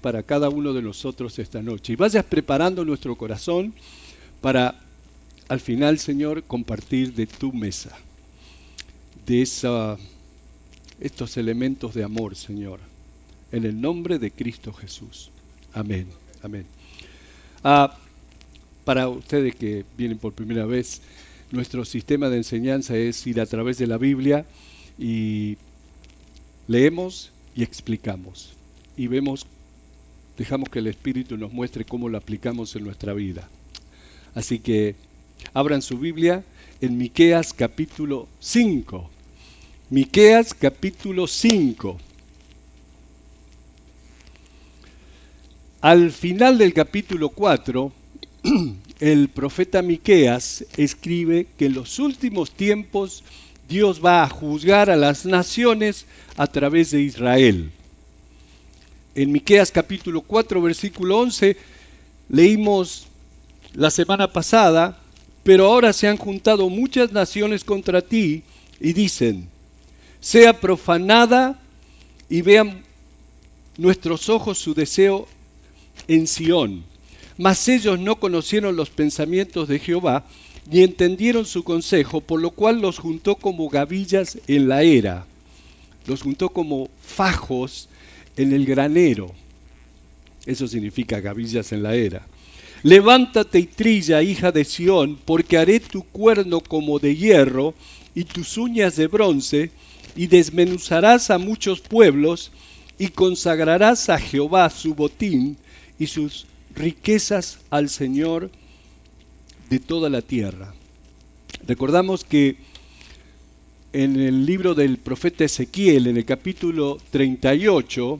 para cada uno de nosotros esta noche. Y vayas preparando nuestro corazón para, al final, Señor, compartir de tu mesa, de estos elementos de amor, Señor, en el nombre de Cristo Jesús. Amén. Amén. Para ustedes que vienen por primera vez, nuestro sistema de enseñanza es ir a través de la Biblia y leemos y explicamos. Y dejamos que el Espíritu nos muestre cómo lo aplicamos en nuestra vida. Así que abran su Biblia en Miqueas capítulo 5. Miqueas capítulo 5. Al final del capítulo 4, el profeta Miqueas escribe que en los últimos tiempos Dios va a juzgar a las naciones a través de Israel. En Miqueas capítulo 4, versículo 11, leímos la semana pasada: pero ahora se han juntado muchas naciones contra ti y dicen: sea profanada y vean nuestros ojos su deseo en Sión. Mas ellos no conocieron los pensamientos de Jehová, ni entendieron su consejo, por lo cual los juntó como gavillas en la era. Los juntó como fajos en el granero. Eso significa gavillas en la era. Levántate y trilla, hija de Sión, porque haré tu cuerno como de hierro y tus uñas de bronce, y desmenuzarás a muchos pueblos, y consagrarás a Jehová su botín y sus riquezas al Señor de toda la tierra. Recordamos que en el libro del profeta Ezequiel, en el capítulo 38,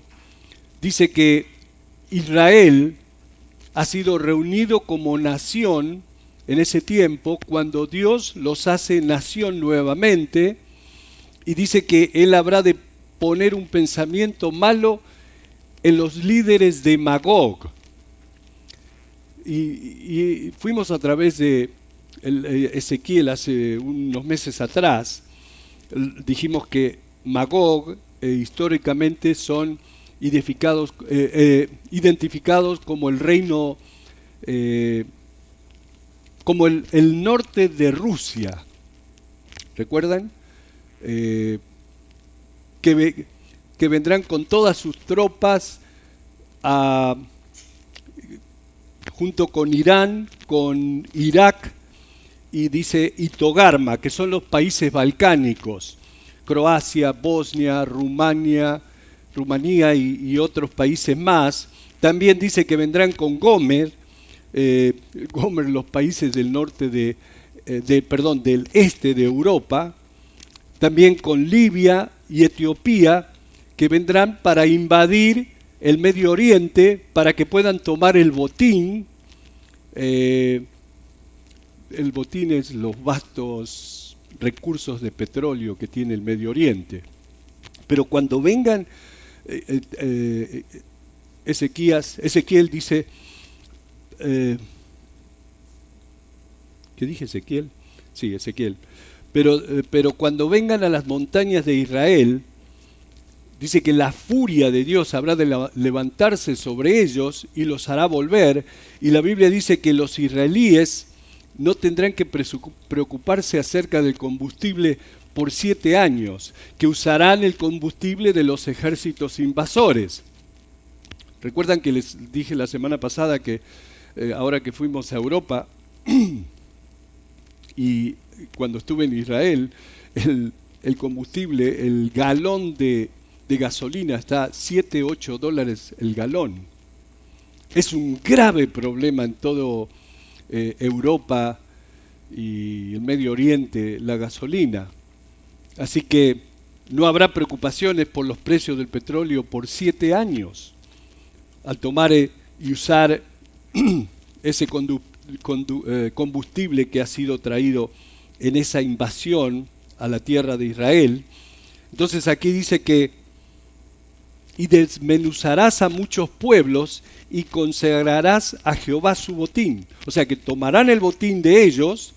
dice que Israel ha sido reunido como nación en ese tiempo, cuando Dios los hace nación nuevamente, y dice que Él habrá de poner un pensamiento malo en los líderes de Magog. Y fuimos a través de Ezequiel hace unos meses atrás. Dijimos que Magog históricamente son identificados como el reino, como el norte de Rusia. ¿Recuerdan? Que vendrán con todas sus tropas junto con Irán, con Irak, y dice y Togarma, que son los países balcánicos, Croacia, Bosnia, Rumanía y otros países más. También dice que vendrán con Gomer, los países del norte del este de Europa, también con Libia y Etiopía, que vendrán para invadir el Medio Oriente, para que puedan tomar el botín. El botín es los vastos recursos de petróleo que tiene el Medio Oriente. Pero cuando vengan, Ezequiel dice, ¿qué dije Ezequiel? Sí, Ezequiel. Pero cuando vengan a las montañas de Israel, dice que la furia de Dios habrá de levantarse sobre ellos y los hará volver. Y la Biblia dice que los israelíes no tendrán que preocuparse acerca del combustible por 7 años, que usarán el combustible de los ejércitos invasores. Recuerdan que les dije la semana pasada que ahora que fuimos a Europa y cuando estuve en Israel, el combustible, el galón de gasolina está $7-8 el galón. Es un grave problema en todo Europa y el Medio Oriente, la gasolina. Así que no habrá preocupaciones por los precios del petróleo por 7 años al tomar y usar ese combustible que ha sido traído en esa invasión a la tierra de Israel. Entonces aquí dice que y desmenuzarás a muchos pueblos y consagrarás a Jehová su botín. O sea que tomarán el botín de ellos,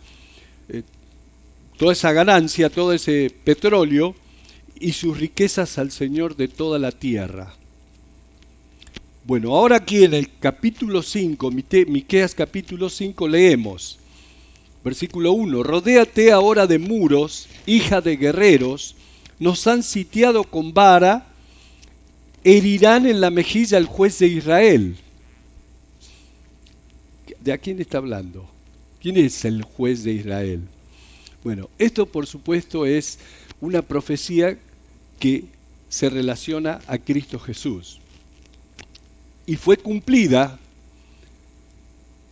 toda esa ganancia, todo ese petróleo y sus riquezas al Señor de toda la tierra. Bueno, ahora aquí en el capítulo 5, Miqueas capítulo 5, leemos, versículo 1, rodéate ahora de muros, hija de guerreros, nos han sitiado con vara, herirán en la mejilla al juez de Israel. ¿De a quién está hablando? ¿Quién es el juez de Israel? Bueno, esto por supuesto es una profecía que se relaciona a Cristo Jesús. Y fue cumplida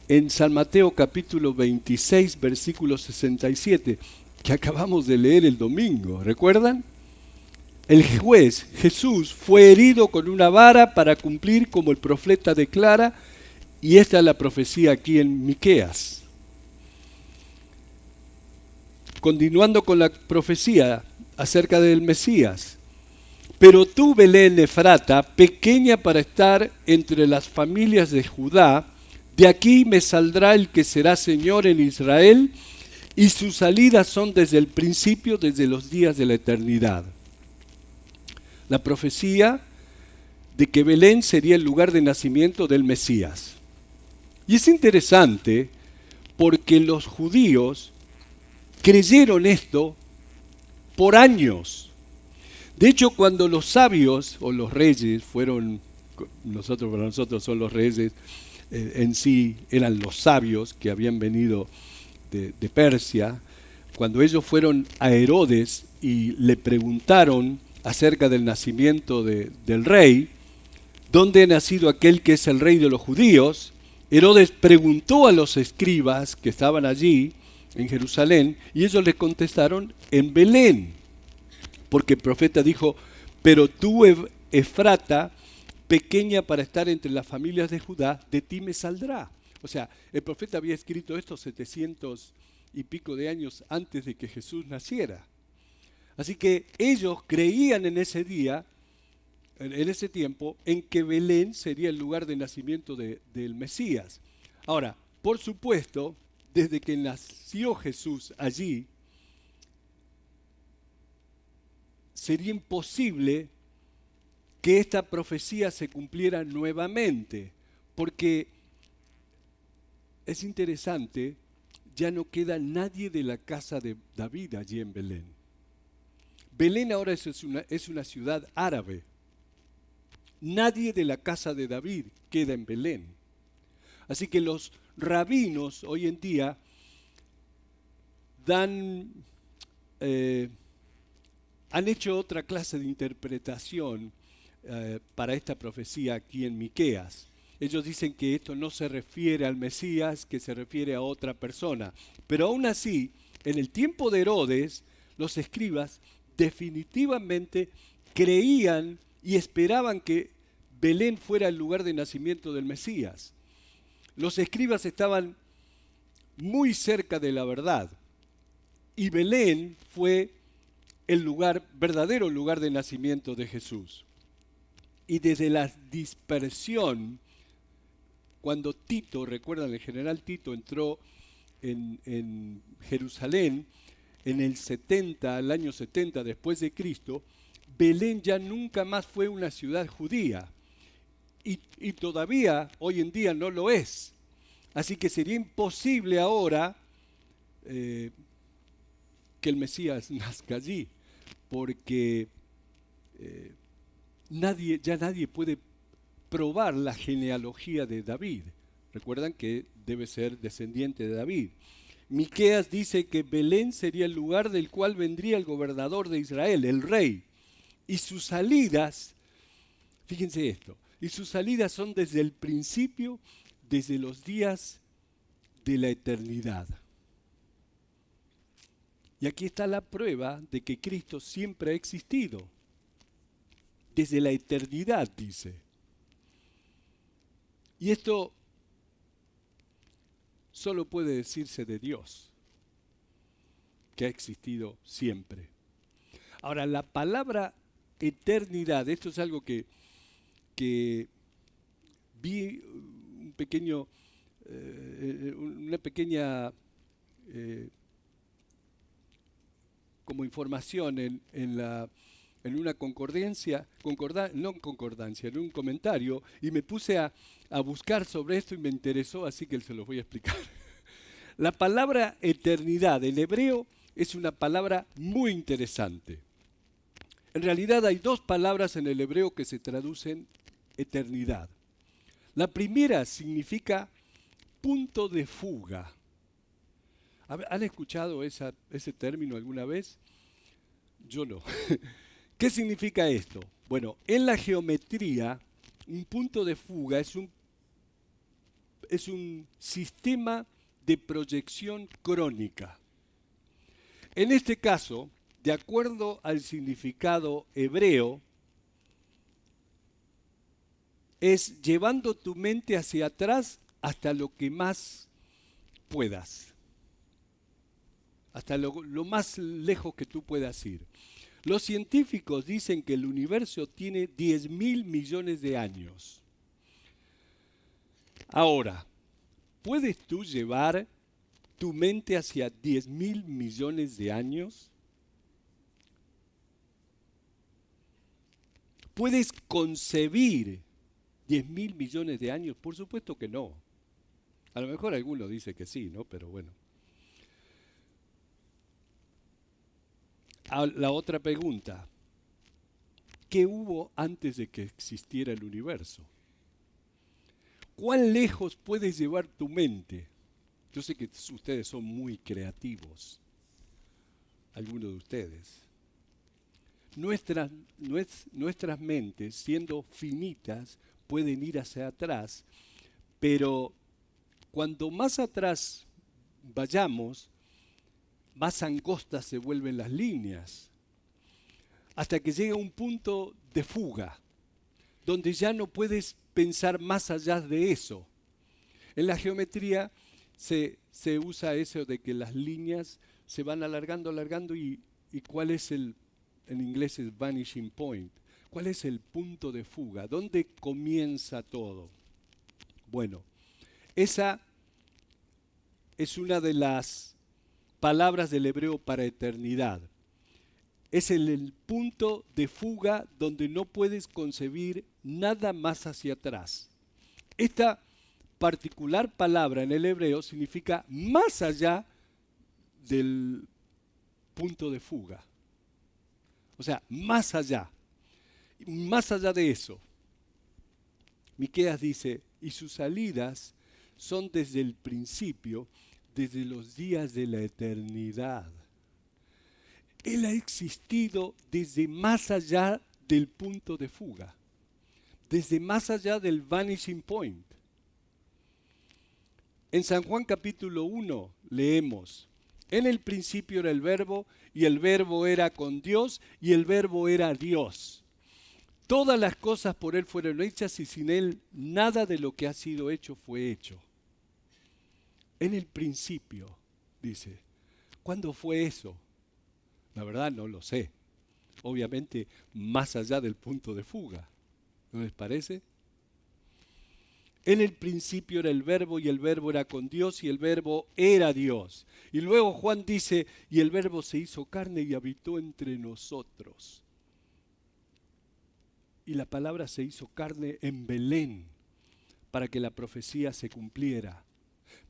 en San Mateo capítulo 26, versículo 67, que acabamos de leer el domingo, ¿recuerdan? El juez Jesús fue herido con una vara para cumplir como el profeta declara, y esta es la profecía aquí en Miqueas. Continuando con la profecía acerca del Mesías. Pero tú, Belén Efrata, pequeña para estar entre las familias de Judá, de aquí me saldrá el que será Señor en Israel, y sus salidas son desde el principio, desde los días de la eternidad. La profecía de que Belén sería el lugar de nacimiento del Mesías. Y es interesante porque los judíos creyeron esto por años. De hecho, cuando los sabios o los reyes fueron, para nosotros son los reyes, en sí eran los sabios que habían venido de Persia, cuando ellos fueron a Herodes y le preguntaron acerca del nacimiento del rey, ¿dónde ha nacido aquel que es el rey de los judíos? Herodes preguntó a los escribas que estaban allí en Jerusalén y ellos le contestaron en Belén, porque el profeta dijo, pero tú, Efrata, pequeña para estar entre las familias de Judá, de ti me saldrá. O sea, el profeta había escrito esto 700 y pico de años antes de que Jesús naciera. Así que ellos creían en ese día, en ese tiempo, en que Belén sería el lugar de nacimiento del Mesías. Ahora, por supuesto, desde que nació Jesús allí, sería imposible que esta profecía se cumpliera nuevamente, porque es interesante, ya no queda nadie de la casa de David allí en Belén. Belén ahora es una ciudad árabe. Nadie de la casa de David queda en Belén. Así que los rabinos hoy en día han hecho otra clase de interpretación para esta profecía aquí en Miqueas. Ellos dicen que esto no se refiere al Mesías, que se refiere a otra persona. Pero aún así, en el tiempo de Herodes, los escribas definitivamente creían y esperaban que Belén fuera el lugar de nacimiento del Mesías. Los escribas estaban muy cerca de la verdad. Y Belén fue el verdadero lugar de nacimiento de Jesús. Y desde la dispersión, cuando Tito, recuerdan, el general Tito entró en Jerusalén en el año 70 después de Cristo, Belén ya nunca más fue una ciudad judía. Y todavía hoy en día no lo es. Así que sería imposible ahora que el Mesías nazca allí, porque ya nadie puede probar la genealogía de David. Recuerdan que debe ser descendiente de David. Miqueas dice que Belén sería el lugar del cual vendría el gobernador de Israel, el rey. Y sus salidas, fíjense esto, y sus salidas son desde el principio, desde los días de la eternidad. Y aquí está la prueba de que Cristo siempre ha existido. Desde la eternidad, dice. Y esto solo puede decirse de Dios, que ha existido siempre. Ahora, la palabra eternidad, esto es algo que vi una pequeña como información en en una en un comentario, y me puse a buscar sobre esto y me interesó, así que se los voy a explicar. La palabra eternidad en hebreo es una palabra muy interesante. En realidad hay dos palabras en el hebreo que se traducen eternidad. La primera significa punto de fuga. ¿Han escuchado ese término alguna vez? Yo no. ¿Qué significa esto? Bueno, en la geometría, un punto de fuga es un sistema de proyección crónica. En este caso, de acuerdo al significado hebreo, es llevando tu mente hacia atrás hasta lo que más puedas, hasta lo más lejos que tú puedas ir. Los científicos dicen que el universo tiene 10.000 millones de años. Ahora, ¿puedes tú llevar tu mente hacia 10.000 millones de años? ¿Puedes concebir 10.000 millones de años? Por supuesto que no. A lo mejor alguno dice que sí, ¿no? Pero bueno. La otra pregunta. ¿Qué hubo antes de que existiera el universo? ¿Cuán lejos puedes llevar tu mente? Yo sé que ustedes son muy creativos, algunos de ustedes. Nuestras mentes, siendo finitas, pueden ir hacia atrás, pero cuando más atrás vayamos, más angostas se vuelven las líneas, hasta que llega un punto de fuga, donde ya no puedes pensar más allá de eso. En la geometría se usa eso de que las líneas se van alargando y ¿cuál es en inglés es vanishing point? ¿Cuál es el punto de fuga? ¿Dónde comienza todo? Bueno, esa es una de las palabras del hebreo para eternidad. Es el punto de fuga donde no puedes concebir nada más hacia atrás. Esta particular palabra en el hebreo significa más allá del punto de fuga. O sea, más allá de eso. Miqueas dice, y sus salidas son desde el principio, desde los días de la eternidad. Él ha existido desde más allá del punto de fuga, desde más allá del vanishing point. En San Juan capítulo 1 leemos, en el principio era el verbo, y el verbo era con Dios, y el verbo era Dios. Todas las cosas por Él fueron hechas, y sin Él nada de lo que ha sido hecho fue hecho. En el principio, dice. ¿Cuándo fue eso? La verdad no lo sé. Obviamente más allá del punto de fuga. ¿No les parece? En el principio era el verbo y el verbo era con Dios y el verbo era Dios. Y luego Juan dice, y el verbo se hizo carne y habitó entre nosotros. Y la palabra se hizo carne en Belén para que la profecía se cumpliera.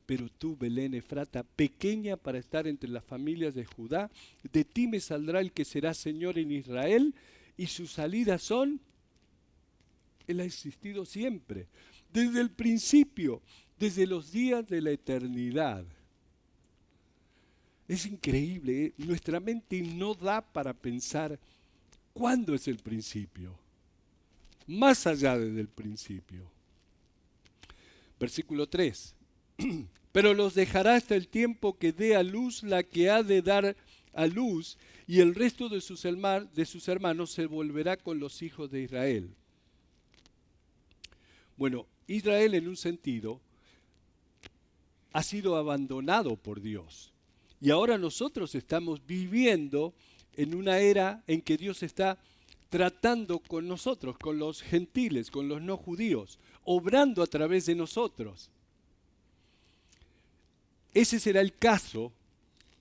Pero tú, Belén Efrata, pequeña para estar entre las familias de Judá, de ti me saldrá el que será Señor en Israel, y sus salidas son, Él ha existido siempre, desde el principio, desde los días de la eternidad. Es increíble, ¿eh? Nuestra mente no da para pensar cuándo es el principio, más allá desde el principio. Versículo 3. Pero los dejará hasta el tiempo que dé a luz la que ha de dar a luz, y el resto de sus hermanos se volverá con los hijos de Israel. Bueno, Israel en un sentido ha sido abandonado por Dios. Y ahora nosotros estamos viviendo en una era en que Dios está tratando con nosotros, con los gentiles, con los no judíos, obrando a través de nosotros. Ese será el caso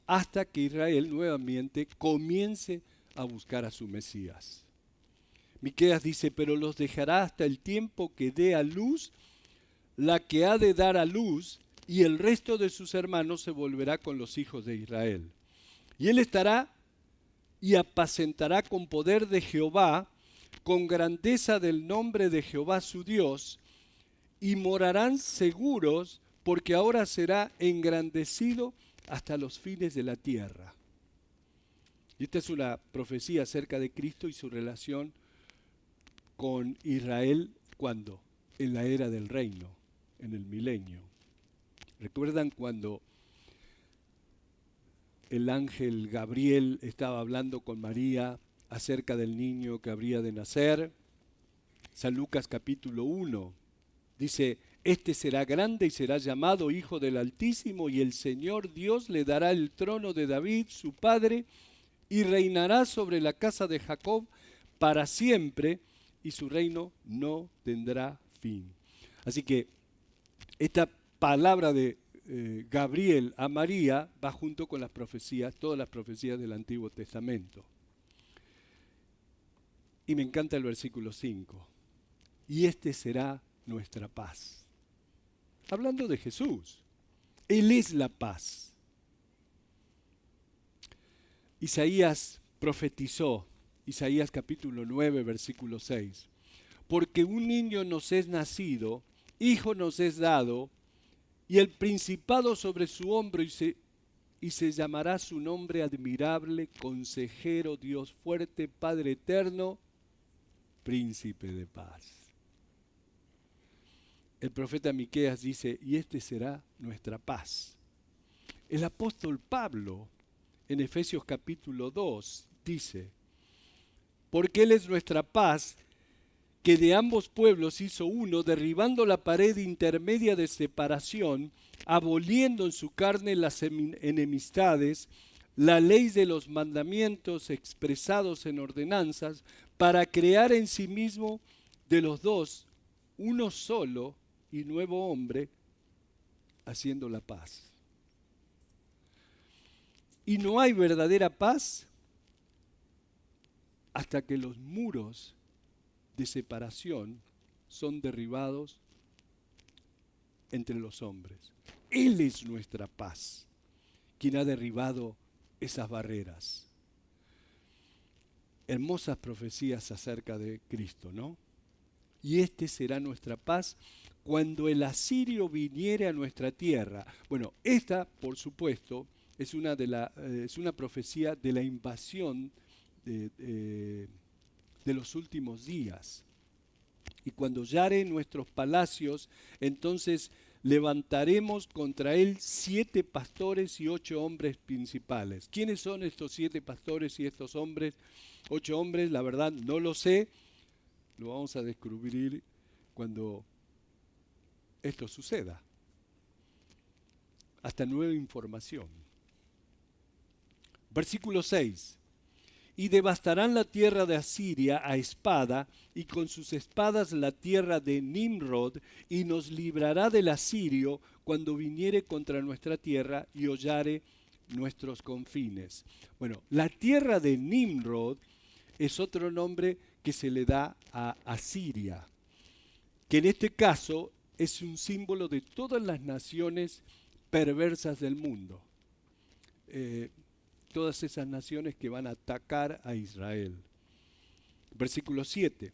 hasta que Israel nuevamente comience a buscar a su Mesías. Miqueas dice, pero los dejará hasta el tiempo que dé a luz la que ha de dar a luz, y el resto de sus hermanos se volverá con los hijos de Israel. Y él estará y apacentará con poder de Jehová, con grandeza del nombre de Jehová su Dios, y morarán seguros, porque ahora será engrandecido hasta los fines de la tierra. Y esta es una profecía acerca de Cristo y su relación con Israel, ¿cuándo? En la era del reino, en el milenio. ¿Recuerdan cuando el ángel Gabriel estaba hablando con María acerca del niño que habría de nacer? San Lucas capítulo 1 dice, este será grande y será llamado Hijo del Altísimo, y el Señor Dios le dará el trono de David, su padre, y reinará sobre la casa de Jacob para siempre, y su reino no tendrá fin. Así que esta palabra de Gabriel a María va junto con las profecías, todas las profecías del Antiguo Testamento. Y me encanta el versículo 5. Y este será nuestra paz. Hablando de Jesús, Él es la paz. Isaías profetizó, Isaías capítulo 9, versículo 6. Porque un niño nos es nacido, hijo nos es dado, y el principado sobre su hombro, y se llamará su nombre admirable, consejero, Dios fuerte, Padre eterno, príncipe de paz. El profeta Miqueas dice, y este será nuestra paz. El apóstol Pablo, en Efesios capítulo 2, dice, porque Él es nuestra paz, que de ambos pueblos hizo uno, derribando la pared intermedia de separación, aboliendo en su carne las enemistades, la ley de los mandamientos expresados en ordenanzas, para crear en sí mismo de los dos uno solo y nuevo hombre, haciendo la paz. Y no hay verdadera paz hasta que los muros de separación son derribados entre los hombres. Él es nuestra paz, quien ha derribado esas barreras. Hermosas profecías acerca de Cristo, ¿no? Y este será nuestra paz cuando el asirio viniere a nuestra tierra. Bueno, esta, por supuesto, es una profecía de la invasión de los últimos días. Y cuando llare nuestros palacios, entonces levantaremos contra él 7 pastores y 8 hombres principales. ¿Quiénes son estos 7 pastores y estos 8 hombres? La verdad no lo sé. Lo vamos a descubrir cuando esto suceda. Hasta nueva información. Versículo 6. Y devastarán la tierra de Asiria a espada, y con sus espadas la tierra de Nimrod, y nos librará del asirio cuando viniere contra nuestra tierra y hollare nuestros confines. Bueno, la tierra de Nimrod es otro nombre que se le da a Asiria, que en este caso es un símbolo de todas las naciones perversas del mundo. Todas esas naciones que van a atacar a Israel. Versículo 7.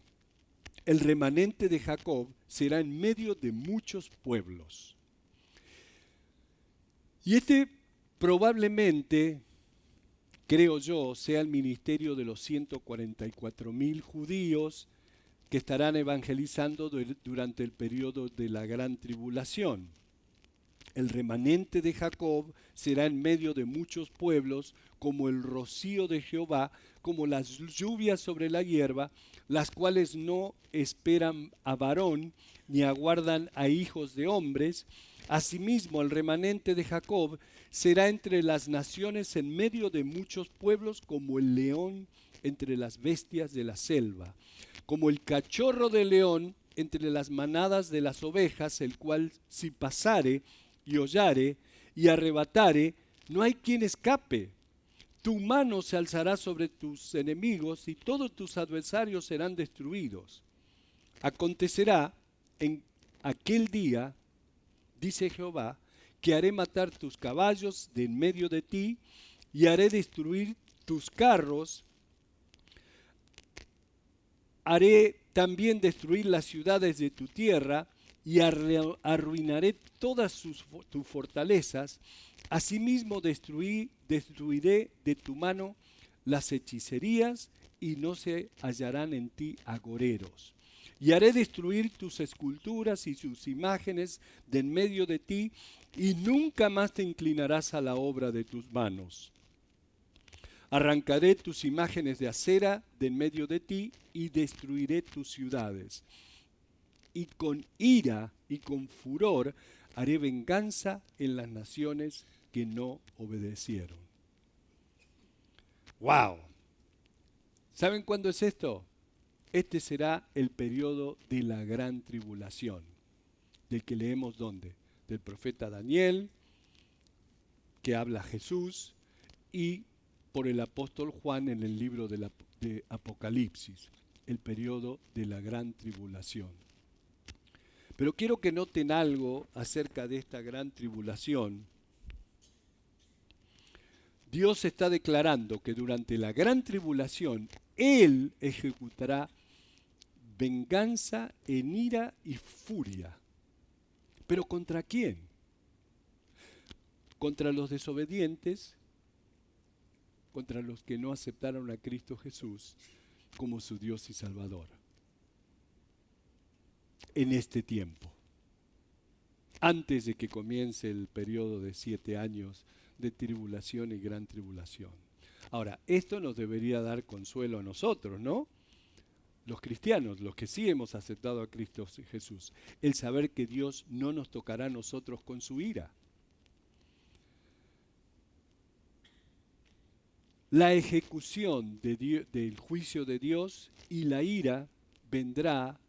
El remanente de Jacob será en medio de muchos pueblos. Y este probablemente, creo yo, sea el ministerio de los 144.000 judíos que estarán evangelizando durante el periodo de la gran tribulación. El remanente de Jacob será en medio de muchos pueblos, como el rocío de Jehová, como las lluvias sobre la hierba, las cuales no esperan a varón, ni aguardan a hijos de hombres. Asimismo, el remanente de Jacob será entre las naciones en medio de muchos pueblos, como el león entre las bestias de la selva, como el cachorro de león entre las manadas de las ovejas, el cual si pasare y hollare y arrebatare, no hay quien escape. Tu mano se alzará sobre tus enemigos y todos tus adversarios serán destruidos. Acontecerá en aquel día, dice Jehová, que haré matar tus caballos de en medio de ti y haré destruir tus carros. Haré también destruir las ciudades de tu tierra y arruinaré todas tus fortalezas. Asimismo destruiré de tu mano las hechicerías y no se hallarán en ti agoreros. Y haré destruir tus esculturas y sus imágenes de en medio de ti y nunca más te inclinarás a la obra de tus manos. Arrancaré tus imágenes de acera de en medio de ti y destruiré tus ciudades. Y con ira y con furor haré venganza en las naciones que no obedecieron. ¡Wow! ¿Saben cuándo es esto? Este será el periodo de la gran tribulación, del que leemos ¿dónde? Del profeta Daniel, que habla Jesús, y por el apóstol Juan en el libro de Apocalipsis, el periodo de la gran tribulación. Pero quiero que noten algo acerca de esta gran tribulación. Dios está declarando que durante la gran tribulación Él ejecutará venganza en ira y furia. ¿Pero contra quién? Contra los desobedientes, contra los que no aceptaron a Cristo Jesús como su Dios y Salvador. En este tiempo, antes de que comience el periodo de 7 años de tribulación y gran tribulación. Ahora, esto nos debería dar consuelo a nosotros, ¿no? Los cristianos, los que sí hemos aceptado a Cristo Jesús, el saber que Dios no nos tocará a nosotros con su ira. La ejecución del juicio de Dios y la ira vendrá,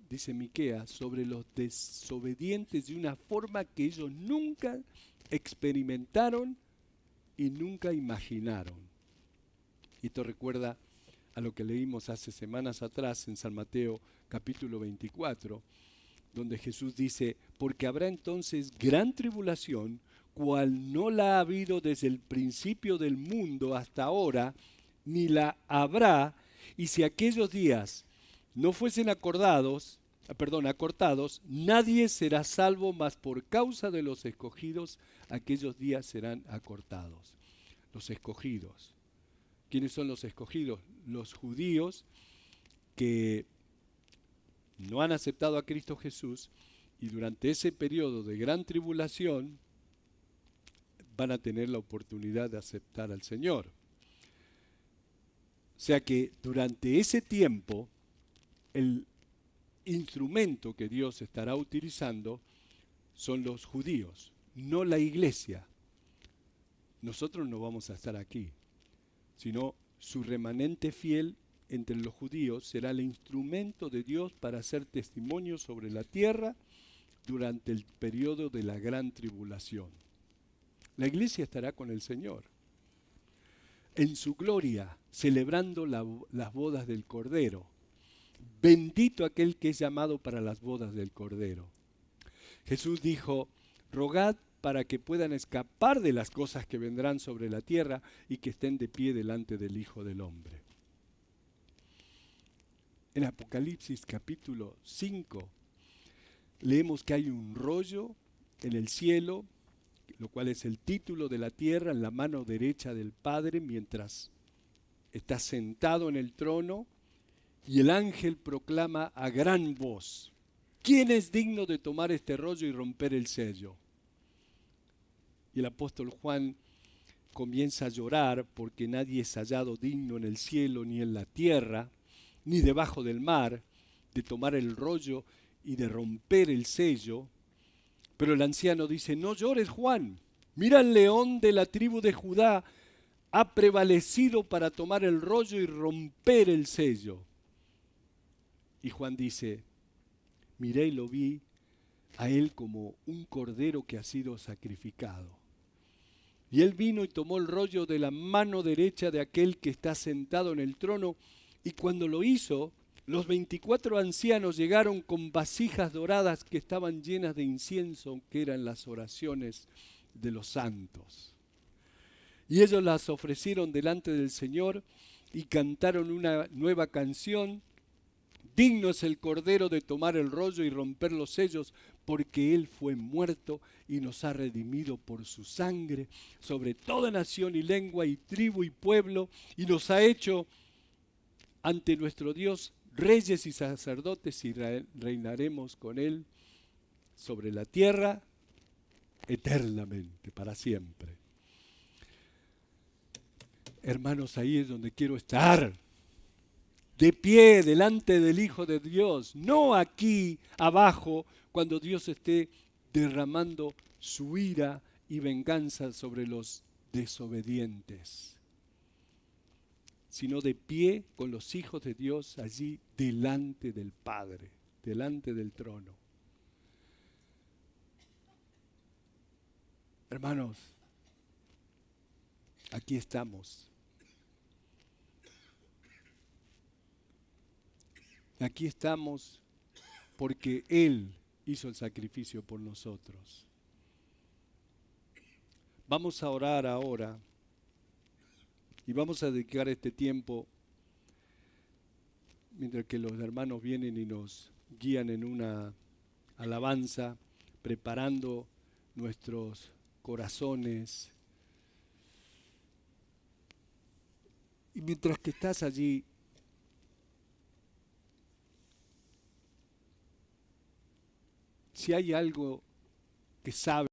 dice Miqueas, sobre los desobedientes de una forma que ellos nunca experimentaron y nunca imaginaron. Y esto recuerda a lo que leímos hace semanas atrás en San Mateo capítulo 24, donde Jesús dice, porque habrá entonces gran tribulación, cual no la ha habido desde el principio del mundo hasta ahora, ni la habrá, y si aquellos días no fuesen acortados, nadie será salvo, mas por causa de los escogidos, aquellos días serán acortados. Los escogidos. ¿Quiénes son los escogidos? Los judíos que no han aceptado a Cristo Jesús y durante ese periodo de gran tribulación van a tener la oportunidad de aceptar al Señor. O sea que durante ese tiempo el instrumento que Dios estará utilizando son los judíos, no la iglesia. Nosotros no vamos a estar aquí, sino su remanente fiel entre los judíos será el instrumento de Dios para hacer testimonio sobre la tierra durante el periodo de la gran tribulación. La iglesia estará con el Señor, en su gloria, celebrando las bodas del Cordero. Bendito aquel que es llamado para las bodas del Cordero. Jesús dijo, rogad para que puedan escapar de las cosas que vendrán sobre la tierra y que estén de pie delante del Hijo del Hombre. En Apocalipsis capítulo 5 leemos que hay un rollo en el cielo, lo cual es el título de la tierra en la mano derecha del Padre mientras está sentado en el trono, y el ángel proclama a gran voz, ¿quién es digno de tomar este rollo y romper el sello? Y el apóstol Juan comienza a llorar porque nadie es hallado digno en el cielo, ni en la tierra, ni debajo del mar, de tomar el rollo y de romper el sello. Pero el anciano dice, no llores, Juan, mira, el león de la tribu de Judá ha prevalecido para tomar el rollo y romper el sello. Y Juan dice, miré y lo vi a él como un cordero que ha sido sacrificado. Y él vino y tomó el rollo de la mano derecha de aquel que está sentado en el trono, y cuando lo hizo, los 24 ancianos llegaron con vasijas doradas que estaban llenas de incienso, que eran las oraciones de los santos. Y ellos las ofrecieron delante del Señor y cantaron una nueva canción. Digno es el Cordero de tomar el rollo y romper los sellos, porque Él fue muerto y nos ha redimido por su sangre sobre toda nación y lengua y tribu y pueblo, y nos ha hecho ante nuestro Dios reyes y sacerdotes, y reinaremos con Él sobre la tierra eternamente, para siempre. Hermanos, ahí es donde quiero estar, de pie delante del Hijo de Dios, no aquí abajo cuando Dios esté derramando su ira y venganza sobre los desobedientes, sino de pie con los hijos de Dios allí delante del Padre, delante del trono. Hermanos, aquí estamos. Aquí estamos porque Él hizo el sacrificio por nosotros. Vamos a orar ahora y vamos a dedicar este tiempo mientras que los hermanos vienen y nos guían en una alabanza, preparando nuestros corazones. Y mientras que estás allí, si hay algo que sabes,